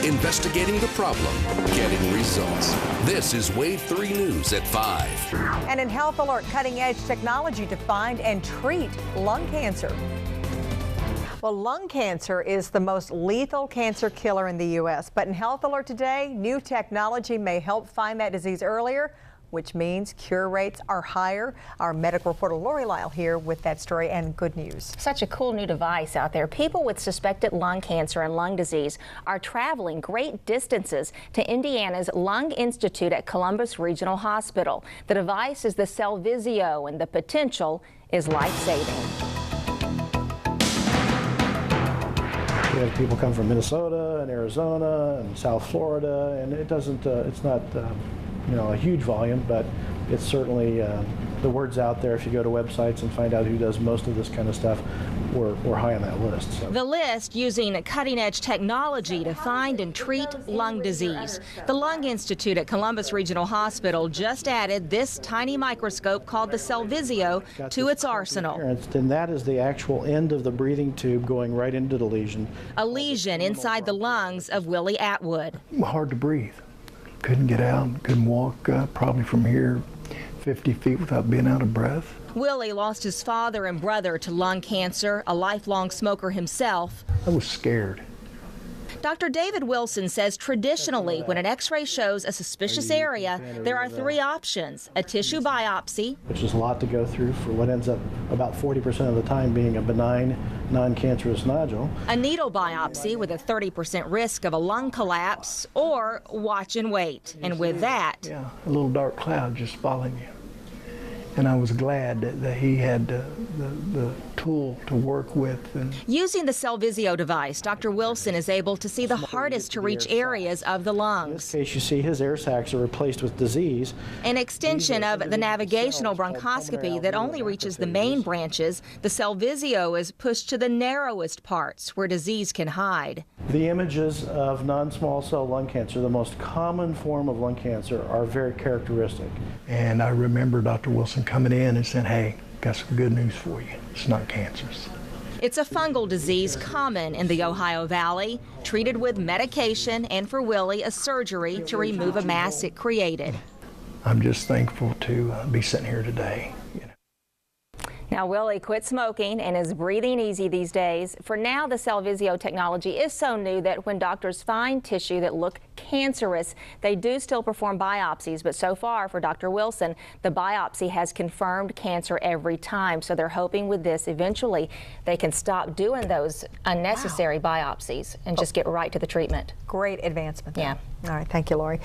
investigating the problem, getting results. This is Wave 3 News at 5. And in Health Alert, cutting-edge technology to find and treat lung cancer. Well, lung cancer is the most lethal cancer killer in the U.S. But in Health Alert today, new technology may help find that disease earlier, which means cure rates are higher. Our medical reporter Lori Lyle here with that story and good news. Such a cool new device out there. People with suspected lung cancer and lung disease are traveling great distances to Indiana's Lung Institute at Columbus Regional Hospital. The device is the Cellvizio, and the potential is life-saving. We have people come from Minnesota and Arizona and South Florida, and it's not a huge volume, but it's certainly the word's out there. If you go to websites and find out who does most of this kind of stuff, we're high on that list. So. The list using cutting-edge technology to find and treat lung disease. The Lung Institute at Columbus Regional Hospital just added this tiny microscope called the Cellvizio to its arsenal. And that is the actual end of the breathing tube going right into the lesion. A lesion inside the lungs of Willie Atwood. Hard to breathe. Couldn't get out, couldn't walk probably from here 50 feet without being out of breath. Willie lost his father and brother to lung cancer, a lifelong smoker himself. I was scared. Dr. David Wilson says traditionally, when an x-ray shows a suspicious area, there are three options: a tissue biopsy, which is a lot to go through for what ends up about 40% of the time being a benign, non-cancerous nodule, a needle biopsy with a 30% risk of a lung collapse, or watch and wait. And with that, yeah, a little dark cloud just following you. And I was glad that he had the tool to work with. And using the Cellvizio device, Dr. Wilson is able to see the hardest to reach areas of the lungs. In this case, you see his air sacs are replaced with disease. An extension of the navigational bronchoscopy that only reaches the main branches, the Cellvizio is pushed to the narrowest parts where disease can hide. The images of non-small cell lung cancer, the most common form of lung cancer, are very characteristic. And I remember Dr. Wilson coming in and saying, "Hey, got some good news for you. It's not cancerous." It's a fungal disease common in the Ohio Valley, treated with medication and, for Willie, a surgery to remove a mass it created. I'm just thankful to be sitting here today. Now, Willie quit smoking and is breathing easy these days. For now, the Cellvizio technology is so new that when doctors find tissue that look cancerous, they do still perform biopsies. But so far, for Dr. Wilson, the biopsy has confirmed cancer every time. So they're hoping with this, eventually, they can stop doing those unnecessary biopsies and just get right to the treatment. Great advancement. Yeah. All right. Thank you, Lori.